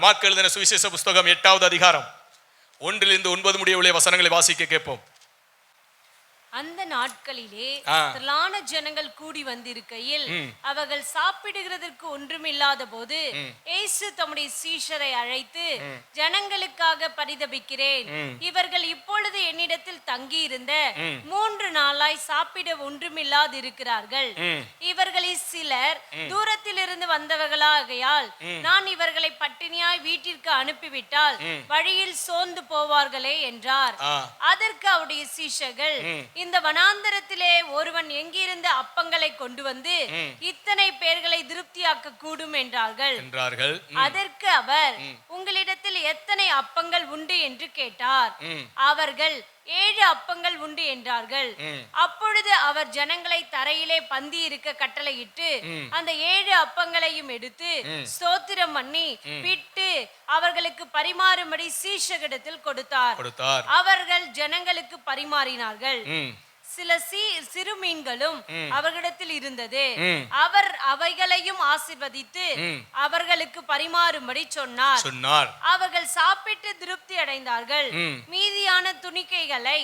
Mark எழுதின சுவிசேஷ புஸ்தகம் 8வது அதிகாரம் 1-9 முடிய உள்ள வசனங்களை வாசிக்க கேட்போம். அந்த நாட்களிலே திரளான ஜனங்கள் கூடி வந்திருக்கையில் அவர்கள் சாப்பிடுகிறதற்கு ஒன்றுமில்லாத போது இயேசு தம்முடைய சீஷரை அழைத்து, ஜனங்களுக்காக பரிதபிக்கிறேன். இவர்கள் இப்பொழுது என்னிடத்தில் தங்கி இருந்த 3 நாளாய் சாப்பிட ஒன்றுமில்லாது இருக்கிறார்கள். இவர்களில் சிலர் தூரத்திலிருந்து வந்தவர்களாகையால் நான் இவர்களை பட்டினியாய் வீட்டிற்கு அனுப்பிவிட்டால் வழியில் சோர்ந்து போவார்களே என்றார். அதற்கு அவருடைய சீஷர்கள், இந்த வனாந்தரத்திலே ஒருவன் எங்கிருந்த அப்பங்களை கொண்டு வந்து இத்தனை பேர்களை திருப்தியாக்க கூடும் என்றார்கள். அதற்கு அவர், உங்களிடத்தில் எத்தனை அப்பங்கள் உண்டு என்று கேட்டார். அவர்கள் 7 அப்பங்கள் உண்டு என்றார்கள். அப்பொழுது அவர் ஜனங்களை தரையிலே பந்தி இருக்க கட்டளையிட்டு அந்த 7 அப்பங்களையும் எடுத்து ஸ்தோத்திரம் பண்ணி பிட்டு அவர்களுக்கு பரிமாறும்படி சீஷரிடத்தில் கொடுத்தார். அவர்கள் ஜனங்களுக்கு பரிமாறினார்கள். சில சிறு மீன்களும் அவர்களிடத்தில் இருந்தது. அவர் அவைகளையும் ஆசீர்வதித்து அவர்களுக்கு பரிமாறும்படி சொன்னார். அவர்கள் சாப்பிட்டு திருப்தி அடைந்தார்கள். மீதியான துணிக்கைகளை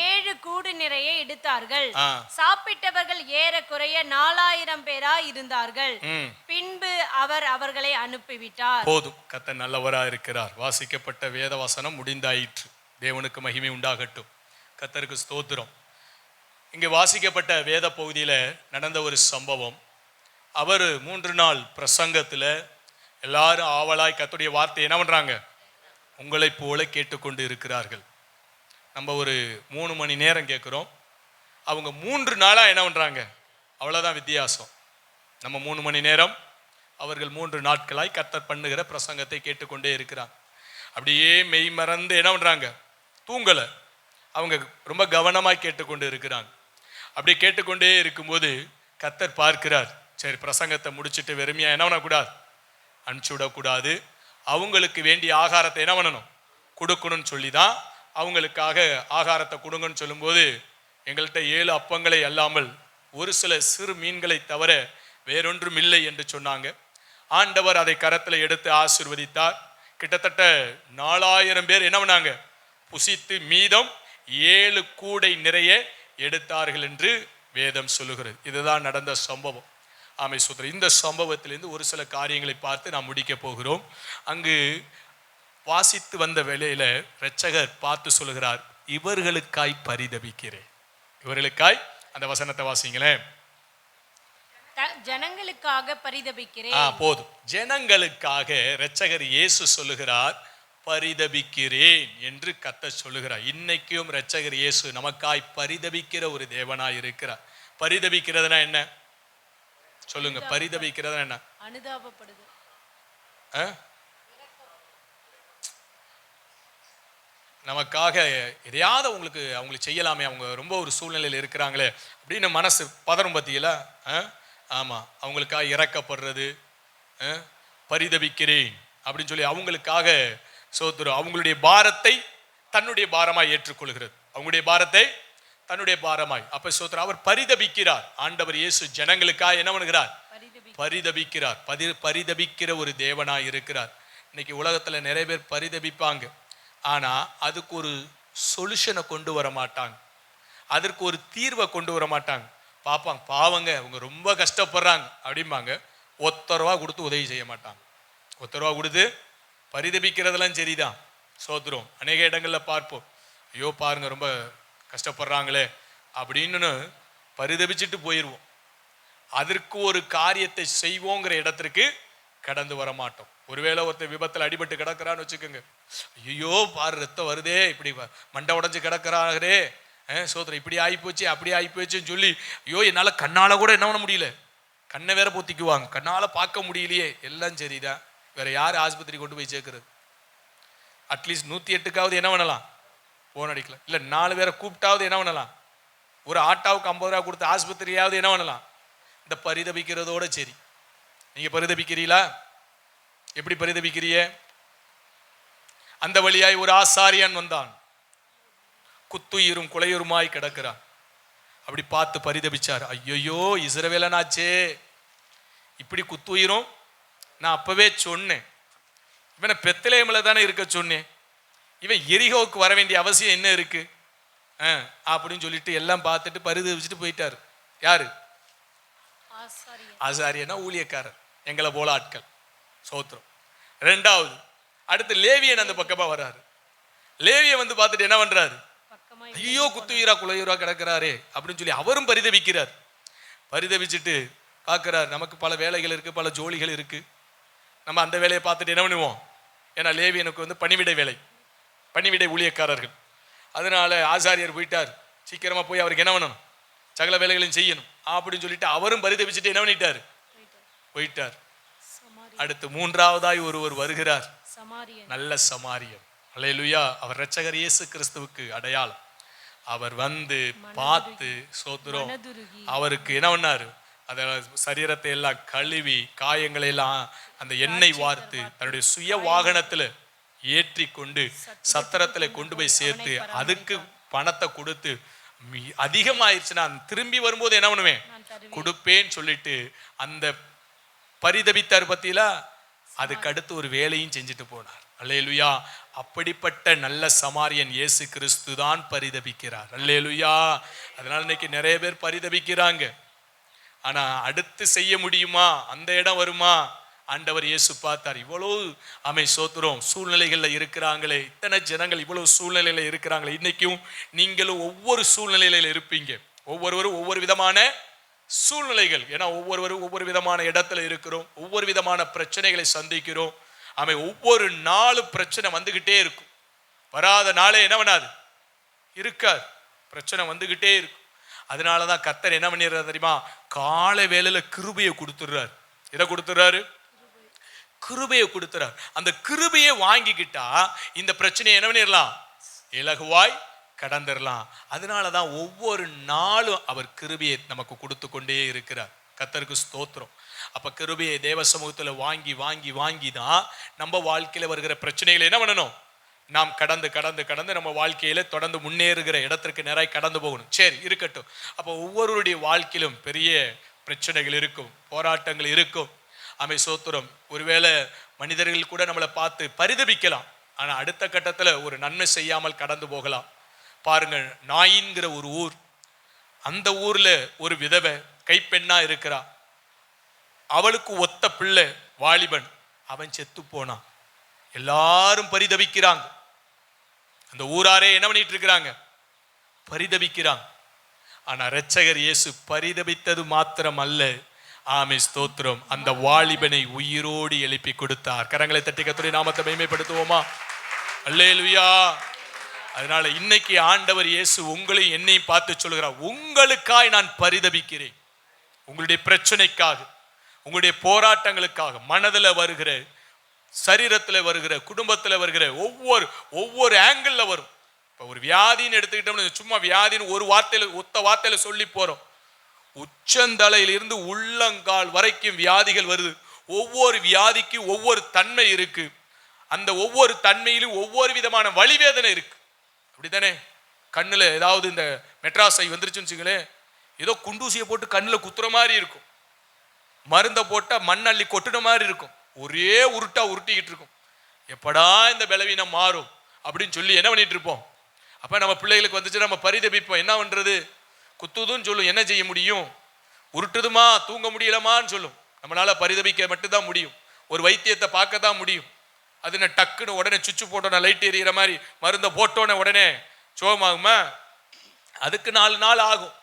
7 கூடு நிறைய எடுத்தார்கள். சாப்பிட்டவர்கள் ஏறக்குறைய 4000 பேராய் இருந்தார்கள். பின்பு அவர் அவர்களை அனுப்பிவிட்டார். போதும், கர்த்தர் நல்லவராய் இருக்கிறார். வாசிக்கப்பட்ட வேத வசனம் முடிந்தாயிற்று. தேவனுக்கு மகிமை உண்டாகட்டும். கர்த்தருக்கு ஸ்தோத்திரம். இங்கே வாசிக்கப்பட்ட வேத பகுதியில் நடந்த ஒரு சம்பவம். அவர் 3 நாள் பிரசங்கத்தில் எல்லாரும் ஆவலாய் கர்த்தருடைய வார்த்தை என்ன பண்ணுறாங்க, உங்களைப் போல கேட்டுக்கொண்டு இருக்கிறார்கள். நம்ம ஒரு 3 மணி நேரம் கேட்குறோம், அவங்க 3 நாளாக என்ன பண்ணுறாங்க, அவ்வளோதான் வித்தியாசம். நம்ம 3 மணி நேரம், அவர்கள் 3 நாட்களாய் கர்த்தர் பண்ணுகிற பிரசங்கத்தை கேட்டுக்கொண்டே இருக்கிறாங்க. அப்படியே மெய் மறந்து என்ன பண்ணுறாங்க, தூங்கலை. அவங்க ரொம்ப கவனமாக கேட்டுக்கொண்டு இருக்கிறாங்க. அப்படி கேட்டுக்கொண்டே இருக்கும்போது கர்த்தர் பார்க்கிறார், சரி பிரசங்கத்தை முடிச்சுட்டு வெறுமையாக என்ன பண்ணக்கூடாது, அனுப்பிச்சி விடக்கூடாது. அவங்களுக்கு வேண்டிய ஆகாரத்தை என்ன பண்ணணும், கொடுக்கணும்னு சொல்லி தான் அவங்களுக்காக ஆகாரத்தை கொடுங்கன்னு சொல்லும்போது, எங்கள்கிட்ட 7 அப்பங்களை அல்லாமல் ஒரு சில சிறு மீன்களை தவிர வேறொன்றும் இல்லை என்று சொன்னாங்க. ஆண்டவர் அதை கரத்தில் எடுத்து ஆசீர்வதித்தார். கிட்டத்தட்ட 4000 பேர் என்ன பண்ணாங்க, புசித்து மீதம் 7 கூடை நிறைய எடுத்தார்கள் என்று வேதம் சொல்லுகிறது. இதுதான் நடந்த சம்பவம். ஆமை சோதரர், இந்த சம்பவத்திலிருந்து ஒரு சில காரியங்களை பார்த்து நாம் முடிக்க போகிறோம். அங்கு வாசித்து வந்த வேளையில இரட்சகர் பார்த்து சொல்லுகிறார், இவர்களுக்காய் பரிதபிக்கிறேன். இவர்களுக்காய், அந்த வசனத்தை வாசிங்களேன். ஜனங்களுக்காக பரிதபிக்கிறேன். போதும், ஜனங்களுக்காக இரட்சகர் இயேசு சொல்லுகிறார், பரிதபிக்கிறேன் என்று கர்த்தர் சொல்லுகிறார். இன்னைக்கும் இரட்சகர் இயேசு நமக்காய் பரிதபிக்கிற ஒரு தேவனாய் இருக்கிறார். பரிதபிக்கிறதுனா என்ன சொல்லுங்க, பரிதபிக்கிறதுனா என்ன? அனுதாபப்படுது. நமக்காக எதையாவது அவங்களுக்கு செய்யலாமே, அவங்க ரொம்ப ஒரு சூழ்நிலையில் இருக்கிறாங்களே அப்படின்னு மனசு பதறும் பத்தியில. ஆமா, அவங்களுக்காக இறக்கப்படுறது, பரிதபிக்கிறேன் அப்படின்னு சொல்லி அவங்களுக்காக சோதரர் அவங்களுடைய பாரத்தை தன்னுடைய பாரமாய் ஏற்றுக்கொள்கிறது. அவங்களுடைய பாரத்தை தன்னுடைய பாரமாய். அப்ப சோதரர் அவர் பரிதபிக்கிறார். ஆண்டவர் இயேசு ஜனங்களுக்காக என்ன பண்ணுகிறார், பரிதபிக்கிறார். பரிதபிக்கிற ஒரு தேவனாய் இருக்கிறார். இன்னைக்கு உலகத்துல நிறைய பேர் பரிதபிப்பாங்க, ஆனா அதுக்கு ஒரு சொல்யூஷனை கொண்டு வர மாட்டாங்க, அதற்கு ஒரு தீர்வை கொண்டு வர மாட்டாங்க. பார்ப்பாங்க, பாவங்க அவங்க ரொம்ப கஷ்டப்படுறாங்க அப்படிம்பாங்க, ₹1 கொடுத்து உதவி செய்ய மாட்டாங்க. ₹1 கொடுத்து பரிதபிக்கிறதெல்லாம் சரிதான், சோதரம் அநேக இடங்களில் பார்ப்போம். ஐயோ பாருங்க ரொம்ப கஷ்டப்படுறாங்களே அப்படின்னு பரிதபிச்சுட்டு போயிடுவோம். அதற்கு ஒரு காரியத்தை செய்வோங்கிற இடத்திற்கு கடந்து வர மாட்டோம். ஒருவேளை ஒருத்தர் விபத்தில் அடிபட்டு கிடக்கிறான்னு வச்சுக்கோங்க, ஐயோ பாரு ரத்தம் வருதே, இப்படி மண்டை உடஞ்சி கிடக்கிறாரே, சோதரம் இப்படி ஆகிப்போச்சு அப்படி ஆகிப்போச்சுன்னு சொல்லி, ஐயோ என்னால் கண்ணால் கூட என்ன பண்ண முடியல, கண்ணை வேற பொத்திக்குவாங்க, கண்ணால் பார்க்க முடியலையே. எல்லாம் சரிதான், வேற யார் ஆஸ்பத்திரி கொண்டு போய் சேர்க்கறது? அட்லீஸ்ட் 108க்காவது என்ன பண்ணலாம், போன் அடிக்கலாம். இல்லை 4 பேரை கூப்பிட்டாவது என்ன பண்ணலாம், ஒரு ஆட்டாவுக்கு ₹50 கொடுத்து ஆஸ்பத்திரியாவது என்ன பண்ணலாம். இந்த பரிதபிக்கிறதோட சரி. நீங்க பரிதபிக்கிறீங்களா? எப்படி பரிதபிக்கிறீ? அந்த வழியாய் ஒரு ஆசாரியன் வந்தான், குத்துயிரும் குலையுருமாய் கிடக்கிறான். அப்படி பார்த்து பரிதபிச்சார். ஐயோ இஸ்ரவேலனாச்சே, இப்படி குத்துயிரும், நான் அப்பவே சொன்னேன், இவனை பெத்லகேமில் தானே இருக்க சொன்னேன், இவன் எரிகோவுக்கு வர வேண்டிய அவசியம் என்ன இருக்கு அப்படின்னு சொல்லிட்டு எல்லாம் பார்த்துட்டு பரிதவிச்சுட்டு போயிட்டாரு. யாரு? ஆசாரியனா ஊழியக்காரர், எங்களை போல ஆட்கள். சோத்திரம். ரெண்டாவது, அடுத்து லேவியன் அந்த பக்கமா வர்றாரு. லேவியன் வந்து பார்த்துட்டு என்ன பண்றாரு? ஐயோ குத்துயிரா குலையுரா கிடக்கிறாரே அப்படின்னு சொல்லி அவரும் பரிதவிக்கிறார். பரிதவிச்சுட்டு பார்க்கிறார், நமக்கு பல வேலைகள் இருக்கு, பல ஜோலிகள் இருக்கு, நம்ம அந்த வேலையை பார்த்துட்டு என்ன பண்ணுவோம்? ஏன்னா லேவியனுக்கு வந்து பணிவிடை வேலை, பணிவிடை ஊழியக்காரர்கள். அதனால ஆசாரியர் போயிட்டார், சீக்கிரமா போய் அவருக்கு என்ன பண்ணணும்? சகல வேலைகளையும் செய்யணும் அப்படின்னு சொல்லிட்டு அவரும் பரிதவிச்சுட்டு என்ன பண்ணிட்டாரு? போயிட்டார். அடுத்து மூன்றாவதாய் ஒருவர் வருகிறார், நல்ல சமாரியன். அல்லேலூயா. அவர் இரட்சகர் இயேசு கிறிஸ்துவுக்கு அடையாளம். அவர் வந்து பார்த்து சோத்திரம், அவருக்கு என்ன பண்ணாரு? அத சரீரத்தை எல்லாம் கழுவி காயங்களை எல்லாம் அந்த எண்ணெய் வார்த்து தன்னுடைய சுய வாகனத்துல ஏற்றி கொண்டு சத்திரத்துல கொண்டு போய் சேர்த்து அதுக்கு பணத்தை கொடுத்து அதிகமாயிருச்சுன்னா திரும்பி வரும்போது என்ன பண்ணுவேன்? கொடுப்பேன்னு சொல்லிட்டு அந்த பரிதபித்தார் பத்தியில. அதுக்கு அடுத்து ஒரு வேலையும் செஞ்சுட்டு போனார். அல்லேலூயா. அப்படிப்பட்ட நல்ல சமாரியன் இயேசு கிறிஸ்து தான் பரிதபிக்கிறார். அல்லேலூயா. அதனால இன்னைக்கு நிறைய பேர் பரிதபிக்கிறாங்க. ஆனா அடுத்து செய்ய முடியுமா? அந்த இடம் வருமா? ஆண்டவர் இயேசு பார்த்தார். இவ்வளவு சோத்திரம் சூழ்நிலைகள்ல இருக்கிறாங்களே, இத்தனை ஜனங்கள் இவ்வளவு சூழ்நிலையில இருக்கிறாங்களே. இன்னைக்கும் நீங்களும் ஒவ்வொரு சூழ்நிலையில இருப்பீங்க. ஒவ்வொருவரும் ஒவ்வொரு விதமான சூழ்நிலைகள். ஏன்னா ஒவ்வொருவரும் ஒவ்வொரு விதமான இடத்துல இருக்கிறோம், ஒவ்வொரு விதமான பிரச்சனைகளை சந்திக்கிறோம். ஒவ்வொரு நாளும் பிரச்சனை வந்துகிட்டே இருக்கும். வராத நாளே என்ன பண்ணாது? இருக்காது. பிரச்சனை வந்துகிட்டே இருக்கும். அதனாலதான் கர்த்தர் என்ன பண்ணிடுறாரு தெரியுமா? காலை வேளையில கிருபையை கொடுத்துடுறாரு. எதை கொடுத்துறாரு? கிருபையை கொடுத்துறாரு. அந்த கிருபையை வாங்கிக்கிட்டா இந்த பிரச்சனையை என்ன பண்ணிடலாம்? இலகுவாய் கடந்துடலாம். அதனாலதான் ஒவ்வொரு நாளும் அவர் கிருபையை நமக்கு கொடுத்து கொண்டே இருக்கிறார். கர்த்தருக்கு ஸ்தோத்திரம். அப்ப கிருபையை தேவ சமூகத்துல வாங்கி வாங்கி வாங்கி தான் நம்ம வாழ்க்கையில வருகிற பிரச்சனைகளை என்ன பண்ணணும்? நாம் கடந்து கடந்து கடந்து நம்ம வாழ்க்கையில தொடர்ந்து முன்னேறுகிற இடத்திற்கு நிறைய கடந்து போகணும். சரி, இருக்கட்டும். அப்போ ஒவ்வொருவருடைய வாழ்க்கையிலும் பெரிய பிரச்சனைகள் இருக்கும், போராட்டங்கள் இருக்கும். சோத்திரம். ஒருவேளை மனிதர்கள் கூட நம்மளை பார்த்து பரிதபிக்கலாம். ஆனா அடுத்த கட்டத்துல ஒரு நன்மை செய்யாமல் கடந்து போகலாம். பாருங்க, நாயின்கிற ஒரு ஊர், அந்த ஊர்ல ஒரு விதவை கைப்பெண்ணா இருக்கிறா. அவளுக்கு ஒத்த பிள்ளை வாலிபன், அவன் செத்து போனான். எல்லாரும் பரிதபிக்கிறாங்க. அந்த ஊராரே என்ன பண்ணிட்டு இருக்கிறாங்க? பரிதபிக்கிறாங்க. ஆனா இரட்சகர் இயேசு பரிதபித்தது மாத்திரம் அல்ல, ஸ்தோத்திரம், அந்த வாலிபனை உயிரோடு எழுப்பி கொடுத்தார். கரங்களை தட்டி கர்த்தருடைய நாமத்தை மகிமைப்படுத்துவோமா? அல்லேலூயா. அதனால இன்னைக்கு ஆண்டவர் இயேசு உங்களையும் என்னையும் பார்த்து சொல்கிறார், உங்களுக்காய் நான் பரிதபிக்கிறேன். உங்களுடைய பிரச்சனைக்காக, உங்களுடைய போராட்டங்களுக்காக, மனதில் வருகிற, சரீரத்தில் வருகிற, குடும்பத்தில் வருகிற ஒவ்வொரு ஆங்கிள் வரும். இப்போ ஒரு வியாதின்னு எடுத்துக்கிட்டோம்னு சும்மா வியாதின்னு ஒரு வார்த்தையில ஒத்த வார்த்தையில சொல்லி போறோம். உச்சந்தலையிலிருந்து உள்ளங்கால் வரைக்கும் வியாதிகள் வருது. ஒவ்வொரு வியாதிக்கு ஒவ்வொரு தன்மை இருக்கு. அந்த ஒவ்வொரு தன்மையிலும் ஒவ்வொரு விதமான வலிவேதனை இருக்கு. அப்படித்தானே? கண்ணுல ஏதாவது இந்த மெட்ராஸை வந்துருச்சுன்னு வச்சுங்களேன், ஏதோ குண்டூசியை போட்டு கண்ணுல குத்துற மாதிரி இருக்கும், மருந்தை போட்டா மண் அள்ளி கொட்டுன மாதிரி இருக்கும், ஒரே உருட்டா உருட்டிக்கிட்டு இருக்கும். எப்படா இந்த பலவீனம் மாறும் அப்படின்னு சொல்லி என்ன பண்ணிட்டு இருப்போம். அப்ப நம்ம பிள்ளைகளுக்கு வந்துச்சு, நம்ம பரிதபிப்போம். என்ன பண்றது? குத்துதுன்னு சொல்லும், என்ன செய்ய முடியும்? உருட்டுதுமா, தூங்க முடியலமான்னு சொல்லும். நம்மளால பரிதபிக்க மட்டும்தான் முடியும், ஒரு வைத்தியத்தை பார்க்க தான் முடியும். அது என்ன டக்குன்னு உடனே சுவிட்சு போட்டோன்னா லைட் எரியிற மாதிரி மருந்தை போட்டோன்னே உடனே சோகமாகுமா? அதுக்கு 4 நாள் ஆகும்.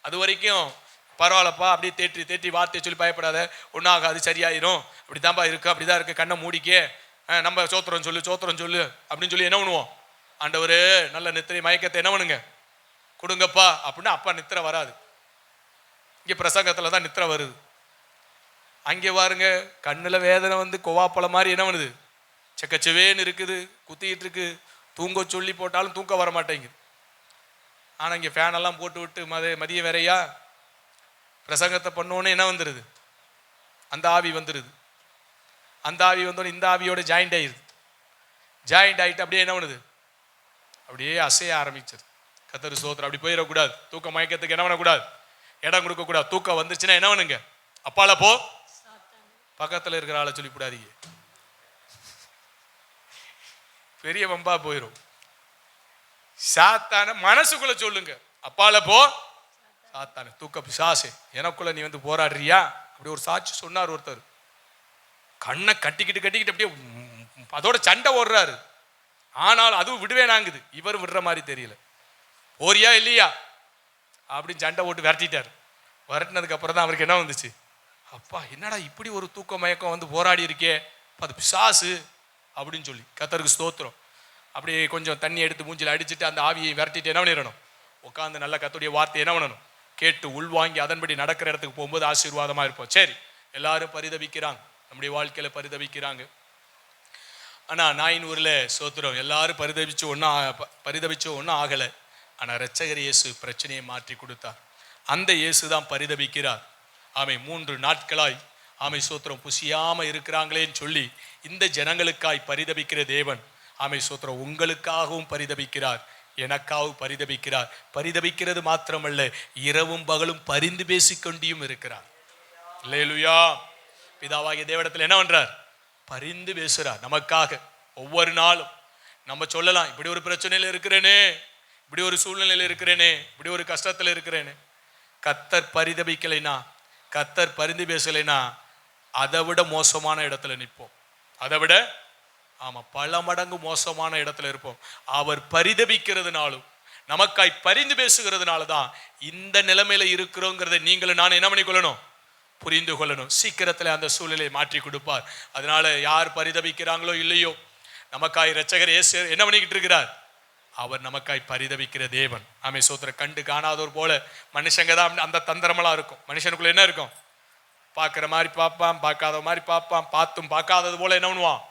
அது வரைக்கும் பரவாயில்லப்பா, அப்படியே தேற்றி தேற்றி வார்த்தையை சொல்லி பயப்படாத, ஒன்றும் ஆகாது, சரியாயிரும், அப்படித்தான்ப்பா இருக்கு, அப்படிதான் இருக்கு, கண்ணை மூடிக்கே, நம்ம சோத்திரம் சொல்லு சோத்திரம் சொல்லு அப்படின்னு சொல்லி என்ன பண்ணுவோம்? ஆண்டவரே நல்ல நித்திரை மயக்கத்தை என்ன பண்ணுங்க கொடுங்கப்பா அப்படின்னா அப்பா நித்திரை வராது. இங்கே பிரசங்கத்தில் தான் நித்திரை வருது. அங்கே பாருங்க, கண்ணில் வேதனை வந்து கொவாப்பழம் மாதிரி என்ன பண்ணுது, செக்கச்சவேன்னு இருக்குது, குத்திக்கிட்டு இருக்கு, தூங்க சொல்லி போட்டாலும் தூக்கம் வர மாட்டேங்குது. ஆனால் இங்கே ஃபேனெல்லாம் போட்டு விட்டு மதியம் வேறையா பிரசங்கத்தை பண்ணோன்னு என்ன வந்துடுது? அந்த ஆவி வந்துடுது. அந்த ஆவி வந்தோடனே இந்த ஆவியோட ஜாயிண்ட் ஆயிடுது. ஜாயிண்ட் ஆகிட்டு அப்படியே என்ன பண்ணுது? அப்படியே அசைய ஆரம்பிச்சது. கர்த்தர் ஸ்தோத்திரம். அப்படி போயிடக்கூடாது. தூக்க மயக்கத்துக்கு என்ன பண்ணக்கூடாது? இடம் கொடுக்கக்கூடாது. தூக்கம் வந்துச்சுன்னா என்ன பண்ணுங்க? அப்பால போ, பக்கத்தில் இருக்கிற ஆளை சொல்லிவிடாதீங்க. பெரிய வம்பா போயிடும். சாத்தான மனசுக்குள்ள சொல்லுங்க, அப்பால போ சாத்தான, தூக்க பிசாசு, எனக்குள்ள நீ வந்து போராடுறியா? அப்படி ஒரு சாட்சி சொன்னார் ஒருத்தர். கண்ணை கட்டிக்கிட்டு அப்படியே அதோட சண்டை ஓடுறாரு. ஆனால் அதுவும் விடுவேனாங்குது, இவர் விடுற மாதிரி தெரியல. போறியா இல்லையா அப்படின்னு சண்டை போட்டு விரட்டிட்டார். விரட்டினதுக்கு அப்புறம் தான் அவருக்கு என்ன வந்துச்சு, அப்பா என்னடா இப்படி ஒரு தூக்க மயக்கம் வந்து போராடி இருக்கே, அது பிசாசு அப்படின்னு சொல்லி கர்த்தருக்கு ஸ்தோத்திரம். அப்படியே கொஞ்சம் தண்ணி எடுத்து மூஞ்சில் அடிச்சுட்டு அந்த ஆவியை விரட்டிட்டு என்ன பண்ணிடணும், உட்காந்து நல்ல கர்த்தருடைய வார்த்தை என்ன பண்ணணும், கேட்டு உள்வாங்கி அதன்படி நடக்கிற இடத்துக்கு போகும்போது ஆசீர்வாதமா இருப்போம். சரி, எல்லாரும் பரிதபிக்கிறாங்க, நம்முடைய வாழ்க்கையில பரிதபிக்கிறாங்க. ஆனா நாயினூர்ல சோத்திரம் எல்லாரும் பரிதபிச்சு ஒன்றும் ஆகலை. ஆனா இரட்சகர் இயேசு பிரச்சனையை மாற்றி கொடுத்தார். அந்த இயேசு தான் பரிதபிக்கிறார். ஆமை 3 நாட்களாய் ஆமை சோத்திரம் புசியாம இருக்கிறாங்களேன்னு சொல்லி இந்த ஜனங்களுக்காய் பரிதபிக்கிற தேவன் ஆமை சோத்திரம் உங்களுக்காகவும் பரிதபிக்கிறார், எனக்காகவும் பரிதபிக்கிறார். பரிதபிக்கிறது மாத்திரமல்ல, இரவும் பகலும் பரிந்து பேசிக்கொண்டியும் இருக்கிறார். அல்லேலூயா. பிதாவாகிய தேவனிடத்தில் என்ன பண்றார், பரிந்து பேசுறார் நமக்காக. ஒவ்வொரு நாளும் நம்ம சொல்லலாம், இப்படி ஒரு பிரச்சனையில இருக்கிறேனே, இப்படி ஒரு சூழ்நிலையில இருக்கிறேனே, இப்படி ஒரு கஷ்டத்துல இருக்கிறேனே. கர்த்தர் பரிதபிக்கலைனா, கர்த்தர் பரிந்து பேசலைனா அதை விட மோசமான இடத்துல நிற்போம். அதை விட பல மடங்கு மோசமான இடத்துல இருப்போம். அவர் பரிதபிக்கிறதுனாலும் நமக்காய் பரிந்து பேசுகிறதுனால தான் இந்த நிலைமையில இருக்கிறோங்கிறத நீங்களும் நான் என்ன பண்ணிக்கொள்ளணும், புரிந்து கொள்ளணும். சீக்கிரத்தில் அந்த சூழ்நிலையை மாற்றி கொடுப்பார். அதனால யார் பரிதபிக்கிறாங்களோ இல்லையோ, நமக்காய் இரட்சகர் இயேசு என்ன பண்ணிக்கிட்டு இருக்கிறார், அவர் நமக்காய் பரிதபிக்கிற தேவன். ஆமே சோத்திர. கண்டு காணாதவர் போல மனுஷங்க தான் அந்த தந்திரமெல்லாம் இருக்கும். மனுஷனுக்குள்ள என்ன இருக்கும், பார்க்குற மாதிரி பார்ப்பான், பார்க்காத மாதிரி பார்ப்பான், பார்த்தும் பார்க்காதது போல என்ன பண்ணுவான்,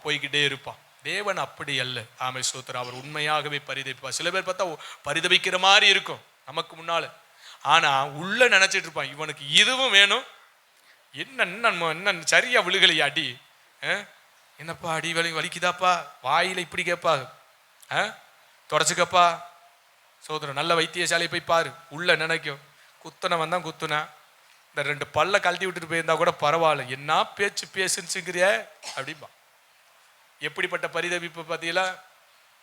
போய்கிட்டே இருப்பான். தேவன் அப்படி அல்ல. ஆமை சோத்திர. அவர் உண்மையாகவே பரிதபிப்பார். சில பேர் பார்த்தா பரிதபிக்கிற மாதிரி இருக்கும் நமக்கு முன்னால, ஆனா உள்ள நினைச்சிட்டு இருப்பான், இவனுக்கு இதுவும் வேணும், என்ன சரியா விழுகலையா அடி, என்னப்பா அடி வலிக்குதாப்பா, வாயில இப்படி கேட்பா, தொடச்சுக்கப்பா சோதரம், நல்ல வைத்தியசாலையை போய் பாரு. உள்ள நினைக்கும், குத்துனவன் தான் குத்துனா, இந்த 2 பல்ல கழட்டி விட்டுட்டு போயிருந்தா கூட பரவாயில்ல, என்ன பேச்சு பேசுங்கிறிய அப்படின்பா. எப்படிப்பட்ட பரிதபிப்பு பார்த்தீங்களா?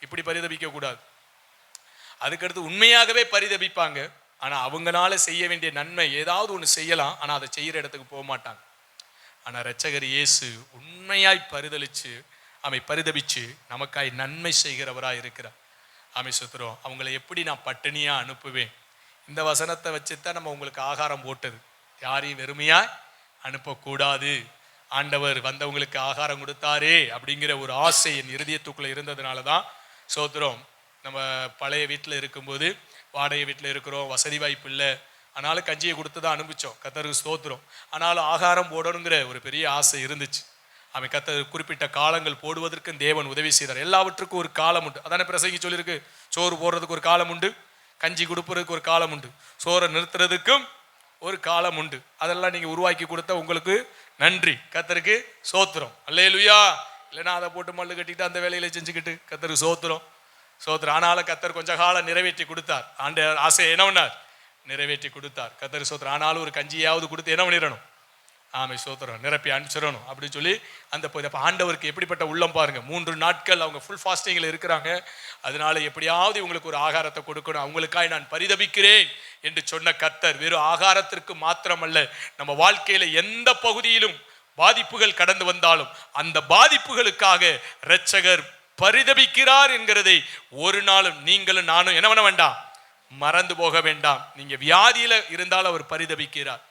இப்படி பரிதபிக்க கூடாது. அதுக்கடுத்து உண்மையாகவே பரிதபிப்பாங்க. ஆனா அவங்களால செய்ய வேண்டிய நன்மை ஏதாவது ஒன்று செய்யலாம், ஆனா அதை செய்யற இடத்துக்கு போக மாட்டாங்க. ஆனா இரட்சகர் இயேசு உண்மையாய் பரிதபிச்சு நமக்காய் நன்மை செய்கிறவராய் இருக்கிறார். ஆமை சுத்துறோம். அவங்களை எப்படி நான் பட்டினியா அனுப்புவேன், இந்த வசனத்தை வச்சுதான் நம்ம உங்களுக்கு ஆகாரம் போட்டது. யாரையும் வெறுமையாய் அனுப்பக்கூடாது, ஆண்டவர் வந்தவங்களுக்கு ஆகாரம் கொடுத்தாரே அப்படிங்கிற ஒரு ஆசை என் இருதயத்துக்குள்ள இருந்ததுனால தான் சோத்திரம். நம்ம பழைய வீட்டில் இருக்கும்போது, வாடகை வீட்டில் இருக்கிறோம், வசதி வாய்ப்பு இல்லை, ஆனாலும் கஞ்சியை கொடுத்து தான் அனுப்பிச்சோம். கர்த்தருக்கு ஸ்தோத்திரம். ஆனாலும் ஆகாரம் போடணுங்கிற ஒரு பெரிய ஆசை இருந்துச்சு. அவன் கர்த்தர் குறிப்பிட்ட காலங்கள் போடுவதற்கும் தேவன் உதவி செய்தார். எல்லாவற்றுக்கும் ஒரு காலம் உண்டு. அதானே பிரசங்கி சொல்லியிருக்கு, சோறு போடுறதுக்கு ஒரு காலம் உண்டு, கஞ்சி கொடுப்பதுக்கு ஒரு காலம் உண்டு, சோறை நிறுத்துறதுக்கும் ஒரு காலம் உண்டு. அதெல்லாம் நீங்க உருவாக்கி கொடுத்த உங்களுக்கு நன்றி. கர்த்தருக்கு சோத்திரம். அல்லேலூயா. இல்லைன்னா அதை போட்டு மல்லு கட்டிட்டு அந்த வேலையில செஞ்சுக்கிட்டு கர்த்தருக்கு சோத்திரம் சோத்திரம். ஆனாலும் கர்த்தர் கொஞ்ச காலம் நிறைவேற்றி கொடுத்தார். ஆண்ட ஆசையை என்ன பண்ணார், நிறைவேற்றி கொடுத்தார். கர்த்தருக்கு சோத்திரம். ஆனாலும் ஒரு கஞ்சியாவது கொடுத்து என்ன பண்ணிடணும், ஆமை சோத்திரம், நிரப்பி அனுப்பிச்சிடணும் அப்படின்னு சொல்லி அந்த ஆண்டவருக்கு எப்படிப்பட்ட உள்ளம் பாருங்க. 3 நாட்கள் அவங்க ஃபுல் ஃபாஸ்டிங்கில் இருக்கிறாங்க. அதனால எப்படியாவது இவங்களுக்கு ஒரு ஆகாரத்தை கொடுக்கணும், அவங்களுக்காக நான் பரிதபிக்கிறேன் என்று சொன்ன கர்த்தர் வெறும் ஆகாரத்திற்கு மாத்திரமல்ல, நம்ம வாழ்க்கையில எந்த பகுதியிலும் பாதிப்புகள் கடந்து வந்தாலும் அந்த பாதிப்புகளுக்காக இரட்சகர் பரிதபிக்கிறார் என்கிறதை ஒரு நாளும் நீங்களும் நானும் என்ன பண்ண வேண்டாம், மறந்து போக வேண்டாம். நீங்க வியாதியில இருந்தால் அவர் பரிதபிக்கிறார்,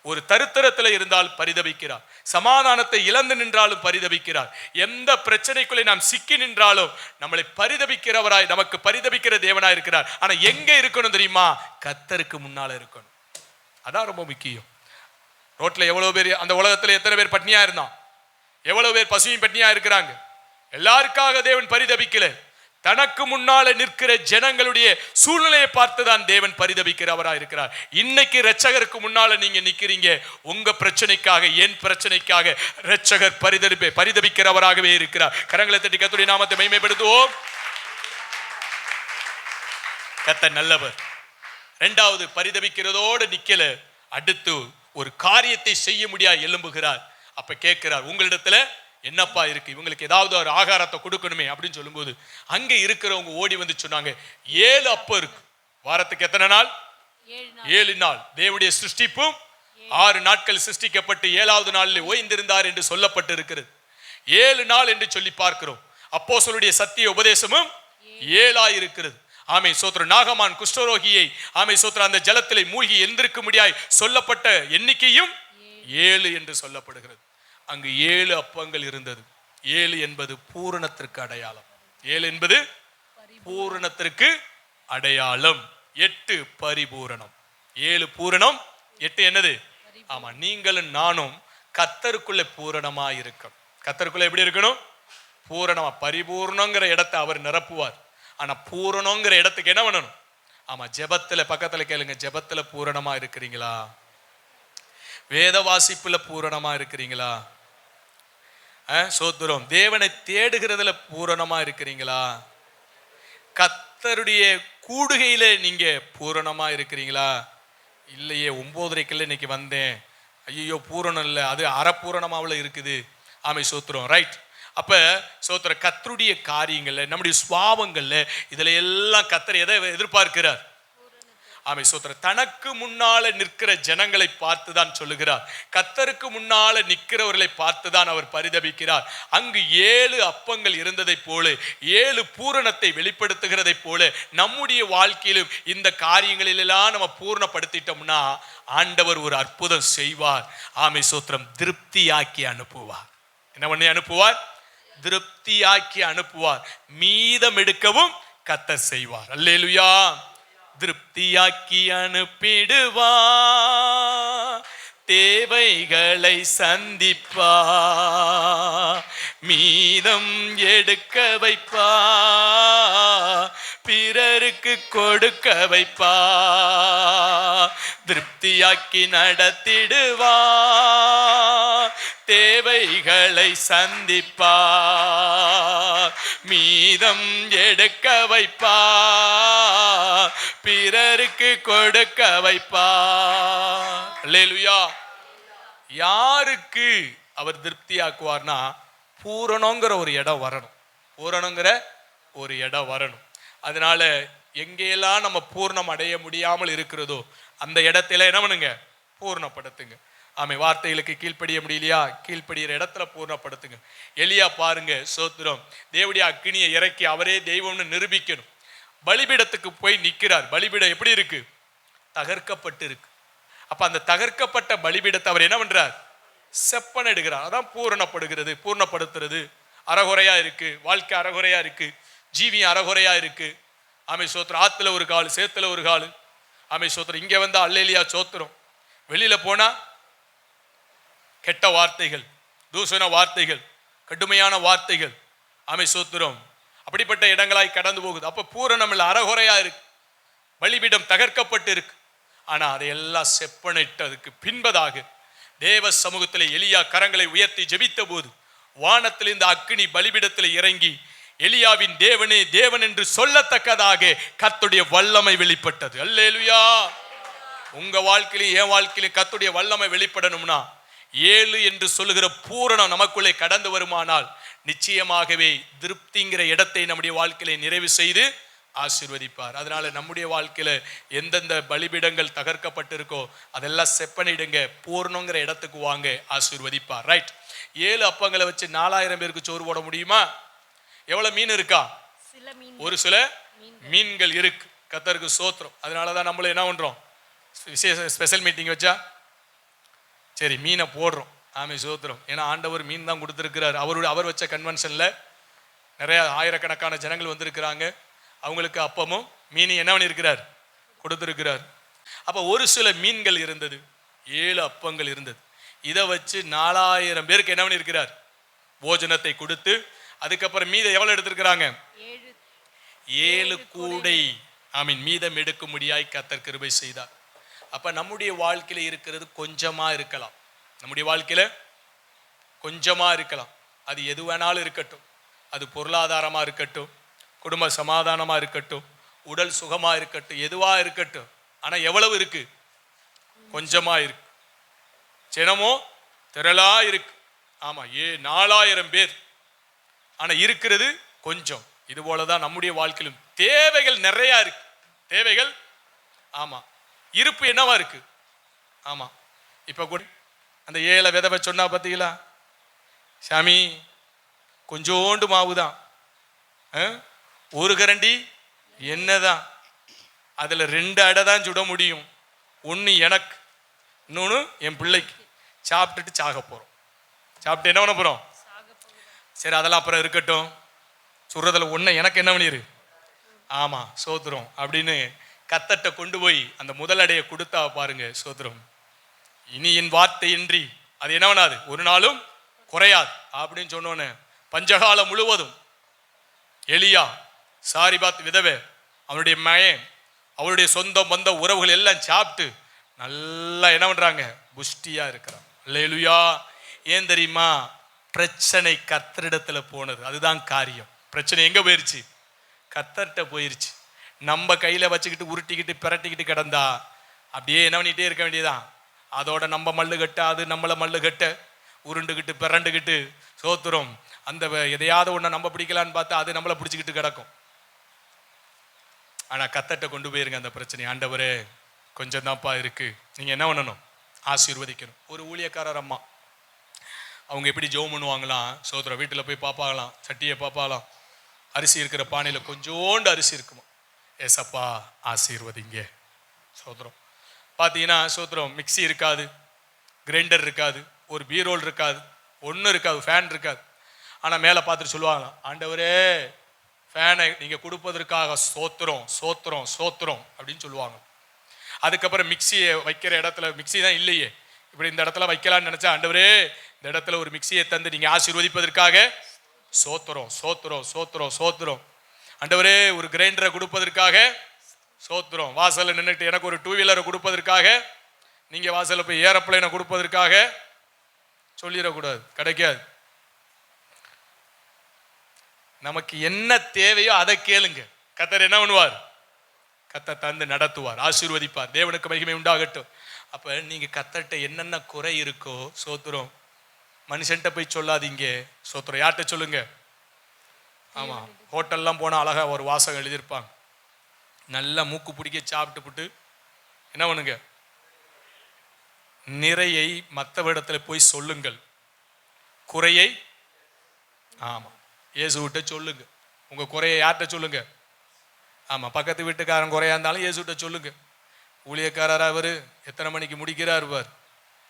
ஒரு தருத்தரத்துல இருந்தால் பரிதபிக்கிறார், சமாதானத்தை இழந்து நின்றாலும் பரிதபிக்கிறார், எந்த பிரச்சனைக்குள்ளே நாம் சிக்கி நின்றாலும் நம்மளை பரிதபிக்கிறவராய், நமக்கு பரிதபிக்கிற தேவனாய் இருக்கிறார். ஆனா எங்க இருக்கணும் தெரியுமா, கர்த்தருக்கு முன்னால இருக்கணும். அதான் ரொம்ப முக்கியம். ரோட்ல எவ்வளவு பேர், அந்த உலகத்துல எத்தனை பேர் பட்னியா இருந்தான், எவ்வளவு பேர் பசுமையும் பட்னியா இருக்கிறாங்க. எல்லாருக்காக தேவன் பரிதபிக்கல, தனக்கு முன்னால நிற்கிற ஜனங்களுடைய சூழ்நிலையை பார்த்துதான் தேவன் பரிதபிக்கிறவராக இருக்கிறார். இன்னைக்கு இரட்சகருக்கு முன்னால நீங்க நிக்கிறீங்க, உங்க பிரச்சனைக்காக, என் பிரச்சனைக்காக இரட்சகர் பரிதபிக்கிறவராகவே இருக்கிறார். கரங்களை தட்டி கர்த்தருடைய நாமத்தை மகிமைப்படுத்துவோம். கர்த்தர் நல்லவர். 2வது பரிதபிக்கிறதோடு நிக்கல, அடுத்து ஒரு காரியத்தை செய்ய முடியாது எழும்புகிறார். அப்ப கேட்கிறார், உங்களிடத்துல என்னப்பா இருக்கு, இவங்களுக்கு ஏதாவது ஒரு ஆகாரத்தை கொடுக்கணுமே அப்படின்னு சொல்லும்போது அங்க இருக்கிறவங்க ஓடி வந்து சொன்னாங்க, 7 அப்பம் இருக்கு. வாரத்துக்கு எத்தனை நாள்? 7 நாள். தேவனுடைய சிருஷ்டிப்பும் 6 நாட்கள் சிருஷ்டிக்கப்பட்டு 7வது நாளில் ஓய்ந்திருந்தார் என்று சொல்லப்பட்டு இருக்கிறது. 7 நாள் என்று சொல்லி பார்க்கிறோம். அப்போஸ்தலருடைய சத்திய உபதேசமும் 7 இருக்கிறது. ஆமை சோத்திர. நாகமான் குஷ்டரோகியை ஆமை சோத்திர அந்த ஜலத்திலே மூழ்கி எழுந்திருக்க முடியாய் சொல்லப்பட்ட எண்ணிக்கையும் 7 என்று சொல்லப்படுகிறது. அங்கு 7 அப்பங்கள் இருந்தது. 7 என்பது பூரணத்திற்கு அடையாளம். 7 என்பது பூரணத்திற்கு அடையாளம். 8 பரிபூரணம். 7 பூரணம், 8 என்னது? ஆமா, நீங்களும் நானும் கர்த்தருக்குள்ள பூரணமா இருக்கணும். கர்த்தருக்குள்ள எப்படி இருக்கணும்? பூரணமா. பரிபூர்ணங்கிற இடத்தை அவர் நிரப்புவார். ஆனா பூரணங்கிற இடத்துக்கு என்ன பண்ணணும்? ஆமா, ஜெபத்துல பக்கத்துல கேளுங்க, ஜெபத்துல பூரணமா இருக்கிறீங்களா? வேத வாசிப்புல பூரணமா இருக்கிறீங்களா? சோத்திரம். தேவனை தேடுகிறதுல பூரணமா இருக்கிறீங்களா? கர்த்தருடைய கூடுகையில நீங்க பூரணமா இருக்கிறீங்களா? இல்லையே, 9:30 இன்னைக்கு வந்தேன், ஐயோ பூரணம் இல்லை, அது அறப்பூரணமாவில் இருக்குது. ஆமை சோத்திரம். ரைட். அப்ப சோத்திர கர்த்தருடைய காரியங்கள்ல, நம்முடைய சுபாவங்கள்ல, இதுல எல்லாம் கர்த்தர் எதை எதிர்பார்க்கிறார்? ஆமை சோத்திர தனக்கு முன்னால நிற்கிற ஜனங்களை பார்த்துதான் சொல்லுகிறார். கர்த்தருக்கு முன்னால நிற்கிறவர்களை பார்த்துதான் அவர் பரிதபிக்கிறார். அங்கு 7 அப்பங்கள் இருந்ததை போல, 7 பூரணத்தை வெளிப்படுத்துகிறதை போல நம்முடைய வாழ்க்கையிலும் இந்த காரியங்களிலெல்லாம் நம்ம பூர்ணப்படுத்திட்டோம்னா ஆண்டவர் ஒரு அற்புதம் செய்வார். ஆமை சோத்திரம். திருப்தியாக்கி அனுப்புவார். என்ன பண்ணி அனுப்புவார்? திருப்தியாக்கி அனுப்புவார். மீதம் எடுக்கவும் கர்த்தர் செய்வார். அல்லேலூயா. திருப்தியாக்கி அனுப்பிடுவா, தேவைகளை சந்திப்பா, மீதம் எடுக்க வைப்பா, பிறருக்கு கொடுக்க வைப்பா, திருப்தியாக்கி நடத்திடுவா, தேவைகளை சந்திப்பா, மீதம் எடுக்க வைப்பா, பிறருக்கு கொடுக்க வைப்பா. அல்லேலூயா. யாருக்கு அவர் திருப்தியாக்குவார்னா, பூரணங்கிற ஒரு இடம் வரணும். பூரணங்கிற ஒரு இடம் வரணும். அதனால எங்கெல்லாம் நம்ம பூர்ணம் அடைய முடியாமல் இருக்கிறதோ அந்த இடத்துல என்ன பண்ணுங்க? பூர்ணப்படுத்துங்க. ஆமை. வார்த்தைகளுக்கு கீழ்ப்படிய முடியலையா? கீழ்ப்படிகிற இடத்துல பூர்ணப்படுத்துங்க. எலியா பாருங்க, சோத்திரம். தேவனுடைய அக்கினியை இறக்கி அவரே தெய்வம்னு நிரூபிக்கணும். பலிபீடத்துக்கு போய் நிற்கிறார். பலிபீடம் எப்படி இருக்கு? தகர்க்கப்பட்டு இருக்கு. அப்ப அந்த தகர்க்கப்பட்ட பலிபீடத்தை அவர் என்ன பண்றார்? செப்பன் எடுக்கிறார். அதான் பூரணப்படுகிறது, பூர்ணப்படுத்துறது. அறகுறையா இருக்கு, வாழ்க்கை அறகுறையா இருக்கு, ஜீவியம் அறகுறையா இருக்கு. ஆமை சோத்திரம். ஆத்துல ஒரு கால், சேத்துல ஒரு கால். ஆமை சோத்திரம். இங்க வந்தா அல்லேலியா சோத்திரம். வெளியில போனா கெட்ட வார்த்தைகள், தூசண வார்த்தைகள், கடுமையான வார்த்தைகள். ஆமை சோத்திரம். அப்படிப்பட்ட இடங்களாய் கடந்து போகுது. அப்ப பூரணம் இல்லை, அறகுறையா இருக்கு. பலிபீடம் தகர்க்கப்பட்டு இருக்கு. ஆனா அதையெல்லாம் செப்பனிட்டதுக்கு பின்பதாக தேவ சமூகத்தில் எலியா கரங்களை உயர்த்தி ஜெபித்த போது வானத்திலிருந்து அக்கினி பலிபீடத்தில் இறங்கி எலியாவின் தேவனே தேவன் என்று சொல்லத்தக்கதாக கர்த்தருடைய வல்லமை வெளிப்பட்டது. அல்லேலூயா. உங்க வாழ்க்கையிலும் என் வாழ்க்கையிலும் கர்த்தருடைய வல்லமை வெளிப்படணும்னா 7 என்று சொல்லுகிற பூரணம் நமக்குள்ளே கடந்து வருமானால் நிச்சயமாகவே திருப்திங்கிற இடத்தை நம்முடைய வாழ்க்கையில நிறைவு செய்து ஆசீர்வதிப்பார். அதனால நம்முடைய வாழ்க்கையில எந்தெந்த பலிபீடங்கள் தகர்க்கப்பட்டிருக்கோ அதெல்லாம் செப்பனிடுங்க, பூர்ணங்கிற இடத்துக்கு வாங்க, ஆசீர்வதிப்பார். ரைட். 7 அப்பங்களை வச்சு 4000 பேருக்கு சோறு போட முடியுமா? எவ்வளவு மீன் இருக்கா? ஒரு சில மீன்கள் இருக்கு. கர்த்தருக்கு சோத்திரம். அதனாலதான் நம்மள என்ன பண்றோம்? விசேஷ ஸ்பெஷல் மீட்டிங் வச்சா சரி மீனை போடுறோம். ஆமை சோத்திரம். ஏன்னா ஆண்டவர் மீன் தான் கொடுத்துருக்கிறார். அவர் வச்ச கன்வென்ஷன்ல நிறைய ஆயிரக்கணக்கான ஜனங்கள் வந்திருக்கிறாங்க. அவங்களுக்கு அப்பமும் மீன் என்ன பண்ணியிருக்கிறார்? கொடுத்துருக்கிறார். அப்ப ஒரு சில மீன்கள் இருந்தது, 7 அப்பங்கள் இருந்தது. இதை வச்சு 4000 பேருக்கு என்ன பண்ணியிருக்கிறார்? போஜனத்தை கொடுத்து அதுக்கப்புறம் மீத எவ்வளவு எடுத்திருக்கிறாங்க? 7 கூடை. ஆமீன். மீதம் எடுக்க முடியாய் கர்த்தர் கிருபை செய்தார். அப்ப நம்முடைய வாழ்க்கையில இருக்கிறது கொஞ்சமா இருக்கலாம். நம்முடைய வாழ்க்கையில கொஞ்சமா இருக்கலாம். அது எது வேணாலும் இருக்கட்டும். அது பொருளாதாரமா இருக்கட்டும், குடும்ப சமாதானமா இருக்கட்டும், உடல் சுகமா இருக்கட்டும், எதுவா இருக்கட்டும். ஆனா எவ்வளவு இருக்கு? கொஞ்சமா இருக்கு. சினமோ திரளா இருக்கு. ஆமா 4000 பேர். ஆனா இருக்கிறது கொஞ்சம். இது போலதான் நம்முடைய வாழ்க்கையிலும் தேவைகள் நிறைய இருக்கு. தேவைகள் ஆமா, இருப்பு என்னவா இருக்கு. ஆமா, இப்ப கூட அந்த ஏழை விதவை சொன்னா பார்த்தீங்களா, சாமி கொஞ்சோண்டு மாவுதான், ஒரு கரண்டி என்னதான், அதுல 2 அடை தான் சுட முடியும். ஒன்று எனக்கு, இன்னொன்று என் பிள்ளைக்கு. சாப்பிட்டுட்டு சாக போறோம். சாப்பிட்டு என்ன பண்ண போறோம்? சரி, அதெல்லாம் அப்புறம் இருக்கட்டும். சுடுறதுல ஒன்றை எனக்கு என்ன பண்ணிரு. ஆமா, சோத்திரம் அப்படின்னு கத்தட்ட கொண்டு போய் அந்த முதலடையை கொடுத்தா பாருங்க, சோத்திரம். இனி என் வார்த்தையின்றி அது என்ன பண்ணாது, ஒரு நாளும் குறையாது அப்படின்னு சொன்னோன்னு பஞ்சகாலம் முழுவதும் எலியா, சாரிபாத் விதவை, அவனுடைய மகன், அவருடைய சொந்த பந்த உறவுகள் எல்லாம் சாப்பிட்டு நல்லா என்ன பண்றாங்க, புஷ்டியா இருக்கிறான். அல்லேலூயா. ஏன் தெரியுமா? பிரச்சனை கர்த்தரிடத்துல போனது. அதுதான் காரியம். பிரச்சனை எங்க போயிருச்சு? கர்த்தர்கிட்ட போயிருச்சு. நம்ம கையில வச்சுக்கிட்டு உருட்டிக்கிட்டு பிரட்டிக்கிட்டு கிடந்தா அப்படியே என்ன பண்ணிட்டே இருக்க வேண்டியதான். அதோட நம்ம மல்லு கட்ட, அது நம்மளை மல்லு கட்ட, உருண்டுகிட்டு பிறண்டுகிட்டு சோத்துறோம். அந்த எதையாவது ஒன்று நம்ம பிடிக்கலான்னு பார்த்தா அது நம்மளை பிடிச்சிக்கிட்டு கிடக்கும். ஆனா கர்த்தர்கிட்ட கொண்டு போயிருங்க அந்த பிரச்சனை. ஆண்டவரே கொஞ்சம் தான்ப்பா இருக்கு, நீங்க என்ன பண்ணணும்? ஆசீர்வதிக்கணும். ஒரு ஊழியக்காரர் அம்மா, அவங்க எப்படி ஜெபம் பண்ணுவாங்களாம், சோதர வீட்டில் போய் பார்ப்பாங்களாம், சட்டியை பார்ப்பாங்களாம், அரிசி இருக்கிற பானையில் கொஞ்சோண்டு அரிசி இருக்குமா. ஏசப்பா ஆசீர்வதிங்க. சோத்திரம். பார்த்தீங்கன்னா சோத்திரம், மிக்சி இருக்காது, கிரைண்டர் இருக்காது, ஒரு பீரோல் இருக்காது, ஒன்றும் இருக்காது, ஃபேன் இருக்காது. ஆனால் மேலே பார்த்துட்டு சொல்லுவாங்களாம், ஆண்டவரே ஃபேனை நீங்கள் கொடுப்பதற்காக சோத்திரம் சோத்திரம் சோத்திரம் அப்படின்னு சொல்லுவாங்க. அதுக்கப்புறம் மிக்சியை வைக்கிற இடத்துல மிக்சி தான் இல்லையே, இப்படி இந்த இடத்துல வைக்கலான்னு நினச்சா, ஆண்டவரே இந்த இடத்துல ஒரு மிக்சியை தந்து நீங்கள் ஆசீர்வதிப்பதற்காக சோத்திரம் சோத்திரம் சோத்திரம் சோத்திரம். ஆண்டவரே ஒரு கிரைண்டரை கொடுப்பதற்காக சோத்திரம். வாசலில் நின்றுட்டு எனக்கு ஒரு 2 வீலரை கொடுப்பதற்காக, நீங்கள் வாசலில் போய் ஏரோப்ளேனை கொடுப்பதற்காக சொல்லிடக்கூடாது, கிடைக்காது. நமக்கு என்ன தேவையோ அதை கேளுங்க. கர்த்தர் என்ன பண்ணுவார்? கர்த்தர் தந்து நடத்துவார், ஆசீர்வதிப்பார். தேவனுக்கு மகிமை உண்டாகட்டும். அப்ப நீங்க கர்த்தர்கிட்ட என்னென்ன குறை இருக்கோ சோத்திரம், மனுஷன்ட்ட போய் சொல்லாதீங்க. சோத்திரம் யார்கிட்ட சொல்லுங்க? ஆமா, ஹோட்டல்லாம் போனா அழகா ஒரு வாசகம் எழுதியிருப்பாங்க, நல்லா மூக்கு பிடிக்க சாப்பிட்டு என்ன பண்ணுங்க, நிறையை மற்றவிடத்துல போய் சொல்லுங்கள், குறையை ஆமா இயேசுவிட்ட சொல்லுங்க. உங்க குறையை யார்கிட்ட சொல்லுங்க? ஆமா, பக்கத்து வீட்டுக்காரன் குறையா இருந்தாலும் இயேசுவிட்ட சொல்லுங்க. ஊழியக்காரர் அவரு எத்தனை மணிக்கு முடிக்கிறார் பார்,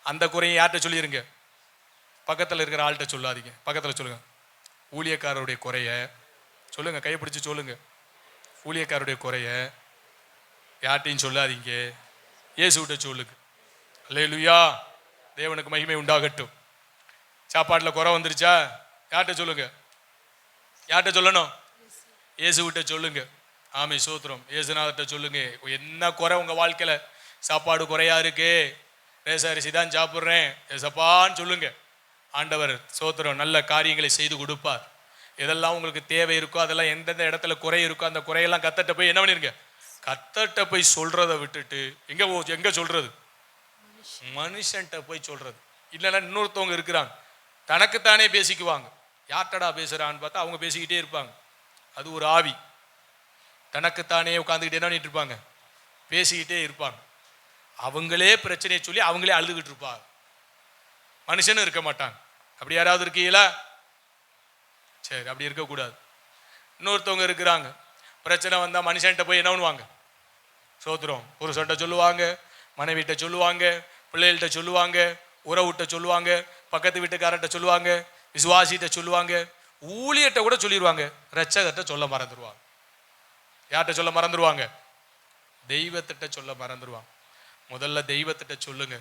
அந்த குறையை யார்கிட்ட சொல்லிருங்க? பக்கத்தில் இருக்கிற ஆள்கிட்ட சொல்லாதீங்க, பக்கத்தில் சொல்லுங்க. ஊழியக்காரருடைய குறைய சொல்லுங்க, கைப்பிடிச்சு சொல்லுங்க. ஊழியக்காரருடைய குறைய யார்ட்டையும் சொல்லாதீங்க, இயேசுவிட்ட சொல்லுங்க. அல்லேலூயா. தேவனுக்கு மகிமை உண்டாகட்டும். சாப்பாட்டில் குறை வந்துருச்சா யார்கிட்ட சொல்லுங்க? யார்கிட்ட சொல்லணும்? இயேசுவிட்ட சொல்லுங்க. ஆமை சோத்திரம். இயேசுநாதர்கிட்ட சொல்லுங்க. என்ன குறை உங்க வாழ்க்கையில, சாப்பாடு குறையா இருக்கு, ரேச அரிசி தான் சாப்பிட்றேன் ஏசப்பான்னு சொல்லுங்க. ஆண்டவர் சோத்திரம் நல்ல காரியங்களை செய்து கொடுப்பார். எதெல்லாம் உங்களுக்கு தேவை இருக்கோ, அதெல்லாம் எந்தெந்த இடத்துல குறை இருக்கோ அந்த குறையெல்லாம் கர்த்தர்ட்ட போய் என்ன பண்ணிருங்க? கர்த்தர்ட்ட போய் சொல்றதை விட்டுட்டு எங்க சொல்றது? மனுஷன்ட்ட போய் சொல்றது. இல்லைன்னா இன்னொருத்தவங்க இருக்கிறாங்க, தனக்குத்தானே பேசிக்குவாங்க. யார்டா பேசுறான்னு பார்த்தா அவங்க பேசிக்கிட்டே இருப்பாங்க. அது ஒரு ஆவி, தனக்குத்தானே உட்காந்துக்கிட்டே என்ன பண்ணிட்டு இருப்பாங்க? பேசிக்கிட்டே இருப்பாங்க. அவங்களே பிரச்சனையை சொல்லி அவங்களே அழுதுகிட்டு இருப்பாங்க. மனுஷனும் இருக்க மாட்டாங்க. அப்படி யாராவது இருக்கீங்களா? சரி, அப்படி இருக்கக்கூடாது. இன்னொருத்தவங்க இருக்கிறாங்க, பிரச்சனை வந்தால் மனுஷன்கிட்ட போய் என்ன பண்ணுவாங்க? சோத்திரம் புருஷன்ட்ட சொல்லுவாங்க, மனைவிட்ட சொல்லுவாங்க, பிள்ளைகள்கிட்ட சொல்லுவாங்க, உறவுகிட்ட சொல்லுவாங்க, பக்கத்து வீட்டுக்காரர்கிட்ட சொல்லுவாங்க, விசுவாசிகிட்ட சொல்லுவாங்க, ஊழியர்கிட்ட கூட சொல்லிடுவாங்க. ரட்சகர்கிட்ட சொல்ல மறந்துடுவாங்க. யார்கிட்ட சொல்ல மறந்துடுவாங்க? தெய்வத்திட்ட சொல்ல மறந்துடுவாங்க. முதல்ல தெய்வத்திட்ட சொல்லுங்க.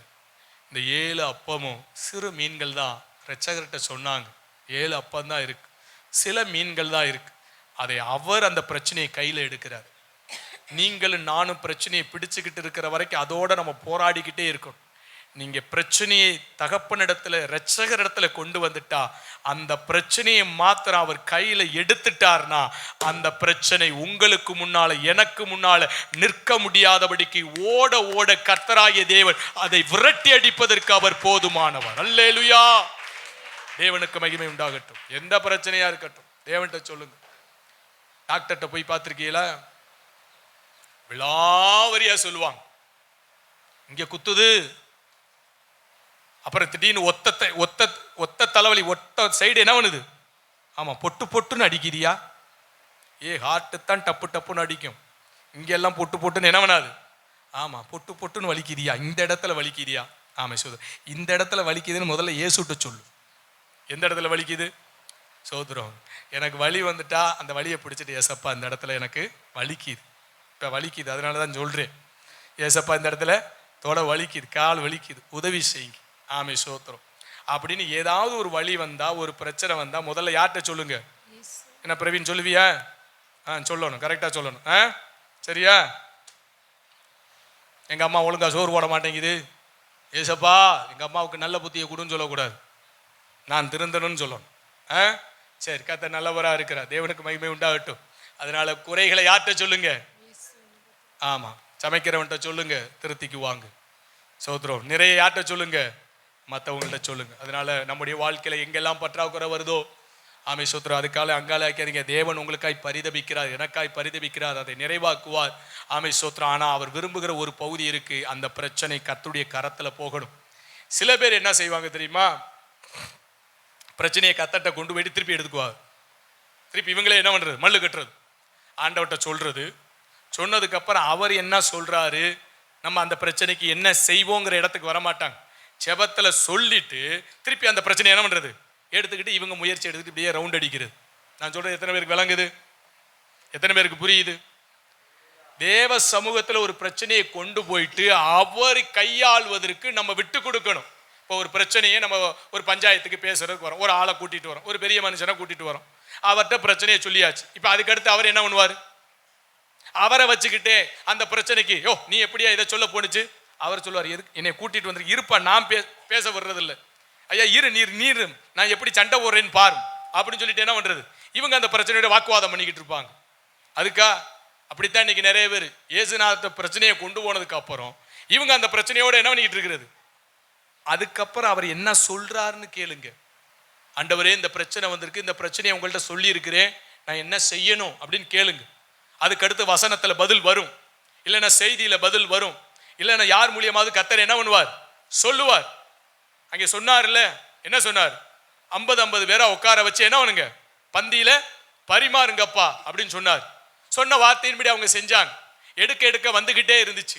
இந்த 7 அப்பமும் சிறு மீன்கள் தான் ரட்சகர்கிட்ட சொன்னாங்க. 7 அப்பம் தான் இருக்கு, சில மீன்கள் தான் இருக்கு. அதை அவர் அந்த பிரச்சனையை கையில் எடுக்கிறார். நீங்களும் நானும் பிரச்சனையை பிடிச்சுக்கிட்டு இருக்கிற வரைக்கும் அதோட நம்ம போராடிக்கிட்டே இருக்கணும். நீங்க பிரச்சனையை தகப்பனிடத்துல ரட்சகர் இடத்துல கொண்டு வந்துட்டா, அந்த பிரச்சனையை மாத்திரம் அவர் கையில எடுத்துட்டார்னா, அந்த பிரச்சனை உங்களுக்கு முன்னால எனக்கு முன்னால நிற்க முடியாதபடிக்கு ஓட ஓட கர்த்தராகிய தேவன் அதை விரட்டி அடிப்பதற்கு அவர் போதுமானவர். அல்லேலூயா. தேவனுக்கு மகிமை உண்டாகட்டும். எந்த பிரச்சனையா இருக்கட்டும் தேவன்கிட்ட சொல்லுங்க. டாக்டர்கிட்ட போய் பார்த்திருக்கீங்களா? விலாவரியா சொல்லுவாங்க, இங்க குத்துது. அப்புறம் திடீர்னு ஒத்த தலைவலி, ஒத்த சைடு என்ன பண்ணுது? ஆமா, பொட்டு பொட்டுன்னு அடிக்கிறியா? ஹார்ட்டு தான் டப்பு டப்புன்னு அடிக்கும். இங்கெல்லாம் பொட்டு பொட்டுன்னு என்ன பண்ணாது? ஆமா, பொட்டு பொட்டுன்னு வலிக்குதியா? இந்த இடத்துல வலிக்குதியா? ஆமா சோதரம், இந்த இடத்துல வலிக்குதுன்னு முதல்ல இயேசுட்ட சொல்லு. எந்த இடத்துல வலிக்குது? சோதரம், எனக்கு வலி வந்துட்டா அந்த வலியை பிடிச்சிட்டு, ஏசப்பா இந்த இடத்துல எனக்கு வலிக்குது, இப்போ வலிக்குது, அதனால தான் சொல்கிறேன். ஏசப்பா இந்த இடத்துல தொட வலிக்குது, கால் வலிக்குது, உதவி செய்யுங்க. ஆமை சோத்திரம். அப்படின்னு ஏதாவது ஒரு வலி வந்தா, ஒரு பிரச்சனை வந்தா முதல்ல யார்கிட்ட சொல்லுங்க? என்ன பிரவீன் சொல்லுவியா? சொல்லணும், கரெக்டாக சொல்லணும். சரியா? எங்கள் அம்மா ஒழுங்கா சோறு போட மாட்டேங்குது, ஏசப்பா எங்கள் அம்மாவுக்கு நல்ல புத்தியை கொடுன்னு சொல்லக்கூடாது, நான் திருந்தணும்னு சொல்லணும். சரி, கர்த்தர் நல்லவராக இருக்கிறார், தேவனுக்கு மகிமை உண்டாகட்டும். அதனால குறைகளை யார்கிட்ட சொல்லுங்க? ஆமாம், சமைக்கிறவன்கிட்ட சொல்லுங்க, திருத்திக்குவாங்க. சோத்ரம். நிறைய யார்கிட்ட சொல்லுங்க? மற்றவங்கள்ட்ட சொல்லுங்க. அதனால நம்முடைய வாழ்க்கையில் எங்கெல்லாம் பற்றாக்குறை வருதோ, ஆமை சோத்ரம், அதுக்கால அங்கால ஆக்காதீங்க. தேவன் உங்களுக்காய் பரிதபிக்கிறார், எனக்காய் பரிதபிக்கிறார், அதை நிறைவாக்குவார். ஆமை சோத்ரம். ஆனால் அவர் விரும்புகிற ஒரு பகுதி இருக்கு, அந்த பிரச்சனை கர்த்தருடைய கரத்தில் போகணும். சில பேர் என்ன செய்வாங்க தெரியுமா? பிரச்சனையை கர்த்தர்ட்ட கொண்டு போயிட்டு திருப்பி எடுத்துக்குவாங்க. திருப்பி இவங்களே என்ன பண்றது? மல்லு கட்டுறது, ஆண்டவர்கிட்ட சொல்றது. சொன்னதுக்கு அப்புறம் அவர் என்ன சொல்றாரு, நம்ம அந்த பிரச்சனைக்கு என்ன செய்வோங்கிற இடத்துக்கு வரமாட்டாங்க. செபத்துல சொல்லிட்டு திருப்பி அந்த பிரச்சனை என்ன பண்றது? எடுத்துக்கிட்டு இவங்க முயற்சி எடுத்துக்கிட்டு இப்படியே ரவுண்ட் அடிக்கிறது. நான் சொல்றது எத்தனை பேருக்கு விளங்குது? எத்தனை பேருக்கு புரியுது? தேவ சமூகத்தில் ஒரு பிரச்சனையை கொண்டு போயிட்டு அவர் கையாள்வதற்கு நம்ம விட்டு கொடுக்கணும். இப்போ ஒரு பிரச்சனையை நம்ம ஒரு பஞ்சாயத்துக்கு பேசுறதுக்கு வரோம், ஒரு ஆளை கூட்டிட்டு வரோம், ஒரு பெரிய மனுஷனை கூட்டிட்டு வரோம், அவர்கிட்ட பிரச்சனையை சொல்லியாச்சு. இப்போ அதுக்கடுத்து அவர் என்ன பண்ணுவார்? அவரை வச்சுக்கிட்டே அந்த பிரச்சனைக்கு, நீ எப்படியா இதை சொல்ல போனுச்சு? அவர் சொல்லுவார், எதுக்கு என்னை கூட்டிட்டு வந்து இருப்பா, நான் பேச வர்றதில்லை, ஐயா இரு, நீர் நான் எப்படி சண்டை போடுறேன்னு பாரு அப்படின்னு சொல்லிட்டு என்ன பண்றது? இவங்க அந்த பிரச்சனையோட வாக்குவாதம் பண்ணிக்கிட்டு இருப்பாங்க. அதுக்கா? அப்படித்தான் இன்னைக்கு நிறைய பேர் இயேசுநாத பிரச்சனையை கொண்டு போனதுக்கு அப்புறம் இவங்க அந்த பிரச்சனையோட என்ன பண்ணிக்கிட்டு இருக்கிறது? அதுக்கப்புறம் அவர் என்ன சொல்றாருன்னு கேளுங்க. ஆண்டவரே இந்த பிரச்சனை வந்திருக்கு, இந்த பிரச்சனையை உங்கள்கிட்ட சொல்லி இருக்கிறேன், நான் என்ன செய்யணும் அப்படின்னு கேளுங்க. அதுக்கடுத்து வசனத்துல பதில் வரும், இல்லைன்னா செய்தியில பதில் வரும், இல்லைன்னா யார் மூலியமாவது கர்த்தர் என்ன பண்ணுவார்? சொல்லுவார். அங்கே சொன்னார்ல, என்ன சொன்னார்? 50 பேரா உட்கார வச்சு என்ன பண்ணுங்க? பந்தியில பரிமாறுங்கப்பா அப்படின்னு சொன்னார். சொன்ன வார்த்தையின்படி அவங்க செஞ்சாங்க. எடுக்க எடுக்க வந்துகிட்டே இருந்துச்சு.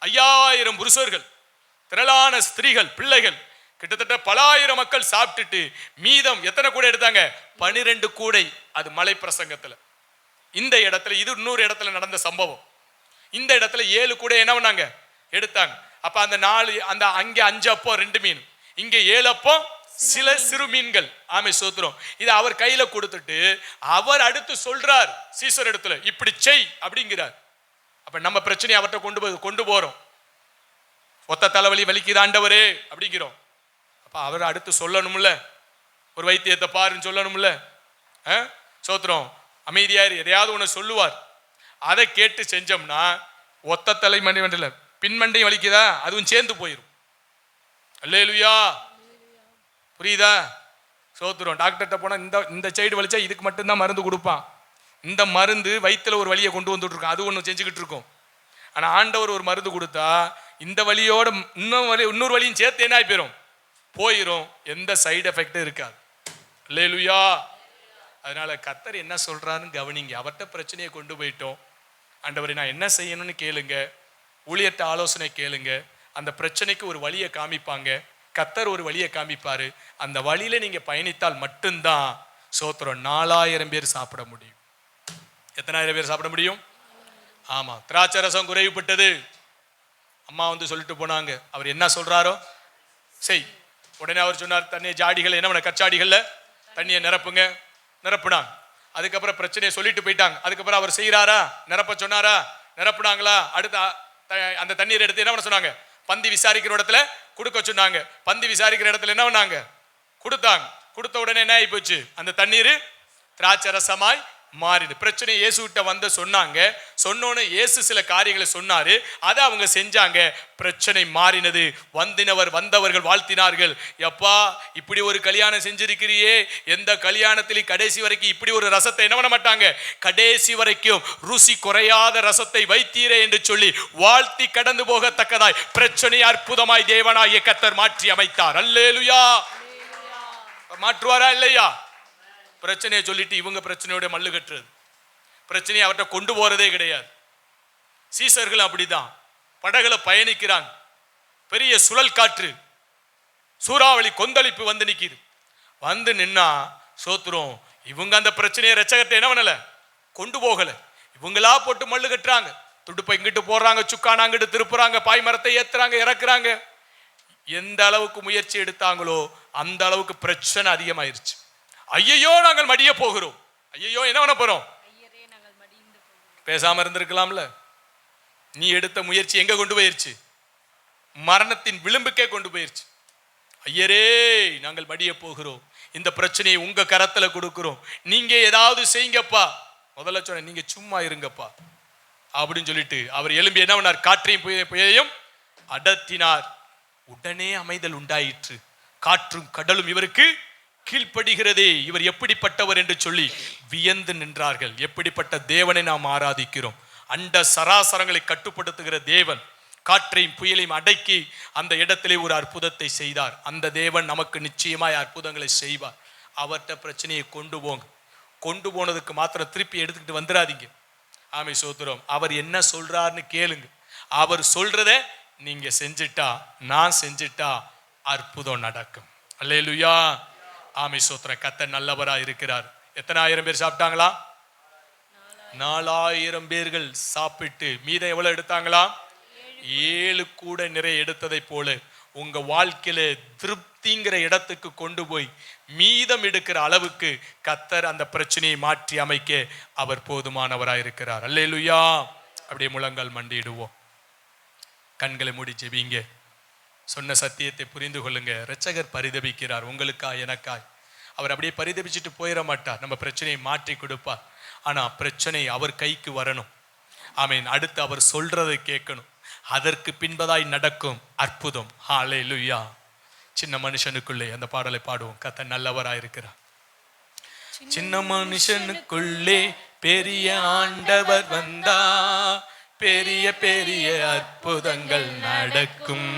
5000 புருஷர்கள், திரளான ஸ்திரீகள், பிள்ளைகள், கிட்டத்தட்ட பல ஆயிரம் மக்கள் சாப்பிட்டுட்டு மீதம் எத்தனை கூடை எடுத்தாங்க? 12 கூடை. அது மலை பிரசங்கத்துல. இந்த இடத்துல இது இன்னொரு இடத்துல நடந்த சம்பவம். இந்த இடத்துல 7 கூடை என்ன பண்ணாங்க? எடுத்தாங்க. அப்ப அந்த 4 அந்த அங்கே 5 அப்பம் 2 மீன், இங்கே 7 அப்பம் சில சிறு மீன்கள். ஆமை சோத்திரம். இதை அவர் கையில கொடுத்துட்டு அவர் அடுத்து சொல்றார் சீசர் இடத்துல, இப்படி செய் அப்படிங்கிறார். அப்ப நம்ம பிரச்சனையை அவர்கிட்ட கொண்டு போறோம். ஒத்த தலைவலி வலிக்குது ஆண்டவரே அப்படிங்கிறோம். அப்ப அவர் அடுத்து சொல்லணும்ல, ஒரு வைத்தியத்தை பாருன்னு சொல்லணும்ல. சோத்திரம். அமைதியாரு, எதையாவது ஒன்று சொல்லுவார். அதை கேட்டு செஞ்சோம்னா ஒத்த தலை மண்டல பின்மண்டையும் வலிக்குதா, அதுவும் சேர்ந்து போயிடும். அல்லேலூயா. புரியுதா? சோத்திரம். டாக்டர்கிட்ட போனா இந்த சைடு வலிச்சா இதுக்கு மட்டும்தான் மருந்து கொடுப்பான். இந்த மருந்து வயிற்றுல ஒரு வலியை கொண்டு வந்துட்டு இருக்கோம், அது ஒன்று செஞ்சுக்கிட்டு இருக்கோம். ஆனா ஆண்டவர் ஒரு மருந்து கொடுத்தா இந்த வலியோட இன்னொரு வலியும் சேர்த்து என்ன ஆகி போயிடும். எந்த சைடு எஃபெக்டும் இருக்காது. அல்லேலூயா. அதனால கர்த்தர் என்ன சொல்றாருன்னு கவனிங்க. அவர்கிட்ட பிரச்சனையை கொண்டு போயிட்டோம். ஆண்டவரே நான் என்ன செய்யணும்னு கேளுங்க. ஊழியர்ட்ட ஆலோசனை கேளுங்க. அந்த பிரச்சனைக்கு ஒரு வழியை காமிப்பாங்க. கர்த்தர் ஒரு வழியை காமிப்பாரு. அந்த வழியில நீங்க பயணித்தால் மட்டும்தான் சோத்திரம் 4000 பேர் சாப்பிட முடியும். எத்தனாயிரம் பேர் சாப்பிட முடியும்? ஆமா. திராட்சை ரசம் குறைவுபட்டது. அம்மா வந்து சொல்லிட்டு போனாங்க. அவர் என்ன சொல்றாரோ செய். உடனே அவர் சொன்னார், தண்ணியை ஜாடிகள் என்ன பண்ண, கச்சாடிகள்ல தண்ணியை நிரப்புங்க. நிரப்புனாங்க. அதுக்கப்புறம் பிரச்சனையை சொல்லிட்டு போயிட்டாங்க. அதுக்கப்புறம் அவர் செய்யறாரா? நிரப்ப சொன்னாரா? நிரப்புனாங்களா? அடுத்த அந்த தண்ணீர் எடுத்து என்ன பண்ண சொன்னாங்க? பந்தி விசாரிக்கிற இடத்துல கொடுக்க சொன்னாங்க. பந்தி விசாரிக்கிற இடத்துல என்ன பண்ணாங்க? கொடுத்தாங்க. கொடுத்த உடனே என்ன ஆகி போச்சு? அந்த தண்ணீர் திராட்சை ரசமாய் மாறிது. பிரச்சனை இயேசுகிட்ட வந்து சொன்னாங்க. சொன்னோன்னு இயேசு சில காரியங்களை சொன்னாரு, அதை அவங்க செஞ்சாங்க. பிரச்சனை மாறினது. வந்தவர்கள் வாழ்த்தினார்கள். எப்பா, இப்படி ஒரு கல்யாணம் செஞ்சிருக்கிறியே, எந்த கல்யாணத்திலும் கடைசி வரைக்கும் இப்படி ஒரு ரசத்தை என்ன பண்ண மாட்டாங்க, கடைசி வரைக்கும் ருசி குறையாத ரசத்தை வைத்தீரே என்று சொல்லி வாழ்த்தி கடந்து போகத்தக்கதாய் பிரச்சனை அற்புதமாய் தேவனாகிய கர்த்தர் மாற்றி அமைத்தார். அல்லேலூயா. மாற்றுவாரா இல்லையா? பிரச்சனையை சொல்லிட்டு இவங்க பிரச்சனையோட மல்லு கட்டுறது, பிரச்சனையை அவர்கிட்ட கொண்டு போறதே கிடையாது. சீசர்கள் அப்படிதான் படகுல பயணிக்கிறாங்க. பெரிய சுழல் காற்று, சூறாவளி கொந்தளிப்பு வந்து நிக்குது. வந்து நின்னா சோத்துரும், இவங்க அந்த பிரச்சனையை ரட்சகத்தை என்ன பண்ணல, கொண்டு போகல. இவங்களா போட்டு மல்லு கட்டுறாங்க. துடுப்பை இங்கிட்டு போடுறாங்க, சுக்கான அங்கிட்டு திருப்புறாங்க, பாய் மரத்தை ஏத்துறாங்க, இறக்குறாங்க. எந்த அளவுக்கு முயற்சி எடுத்தாங்களோ அந்த அளவுக்கு பிரச்சனை அதிகமாயிருச்சு. ஐயோ நாங்கள் மடிய போகிறோம். ஐயோ என்ன பண்ண போறோம்? பேசாம இருந்திருக்கலாம்ல. நீ எடுத்த முயற்சி எங்க கொண்டு போயிருச்சு? மரணத்தின் விளிம்புக்கே கொண்டு போயிருச்சு. ஐயரே நாங்கள் மடிய போகிறோம், இந்த பிரச்சனையை உங்க கரத்துல கொடுக்கிறோம், நீங்க ஏதாவது செய்யுங்கப்பா. முதல்ல சொன்ன, நீங்க சும்மா இருங்கப்பா அப்படின்னு சொல்லிட்டு அவர் எழும்பி என்ன பண்ணார்? காற்றையும் புயலையும் அடர்த்தினார். உடனே அமைதல் உண்டாயிற்று. காற்றும் கடலும் இவருக்கு கீழ்ப்படுகிறதே. இவர் எப்படிப்பட்டவர் என்று சொல்லி வியந்து நின்றார்கள். எப்படிப்பட்ட தேவனை நாம் ஆராதிக்கிறோம். அண்ட சராசரங்களை கட்டுப்படுத்துகிற தேவன் காற்றையும் புயலையும் அடக்கி அந்த இடத்திலே ஒரு அற்புதத்தை செய்தார். அந்த தேவன் நமக்கு நிச்சயமாய் அற்புதங்களை செய்வார். அவர்கிட்ட பிரச்சனையை கொண்டு போங்க. கொண்டு போனதுக்கு மாத்திரம் திருப்பி எடுத்துக்கிட்டு வந்துடாதீங்க. ஆமை சோத்திரம். அவர் என்ன சொல்றாருன்னு கேளுங்க. அவர் சொல்றத நீங்க செஞ்சிட்டா, நான் செஞ்சிட்டா அற்புதம் நடக்கும். அல்லேலூயா. ஆமை சோத்திரம். கர்த்தர் நல்லவரா இருக்கிறார். எத்தனை ஆயிரம் பேர் சாப்பிட்டாங்களா? 4000 பேர்கள் சாப்பிட்டு மீதம் எவ்வளவு எடுத்தாங்களா? 7 கூட நிறைய எடுத்ததை போல உங்க வாழ்க்கையில திருப்திங்கிற இடத்துக்கு கொண்டு போய் மீதம் எடுக்கிற அளவுக்கு கர்த்தர் அந்த பிரச்சனையை மாற்றி அமைக்க அவர் போதுமானவராய் இருக்கிறார். அல்லேலூயா. அப்படியே முழங்கால் மண்டிடுவோம், கண்களை மூடி ஜெபிங்க. சொன்ன சத்தியத்தை புரிந்து கொள்ளுங்க. இரட்சகர் பரிதபிக்கிறார் உங்களுக்காய் எனக்காய். அவர் அப்படியே பரிதபிச்சுட்டு போயிட மாட்டார். நம்ம பிரச்சனையை மாற்றி கொடுப்பார். ஆனா பிரச்சனை அவர் கைக்கு வரணும். ஆமீன். அடுத்து அவர் சொல்றதை கேட்கணும். அதற்கு பின்பதாய் நடக்கும் அற்புதம். ஹல்லேலூயா. சின்ன மனுஷனுக்குள்ளே அந்த பாடலை பாடுவோம். கர்த்தர் நல்லவராயிருக்கிறார். சின்ன மனுஷனுக்குள்ளே பெரிய ஆண்டவர் வந்தா, பெரிய பெரிய அற்புதங்கள் நடக்கும்.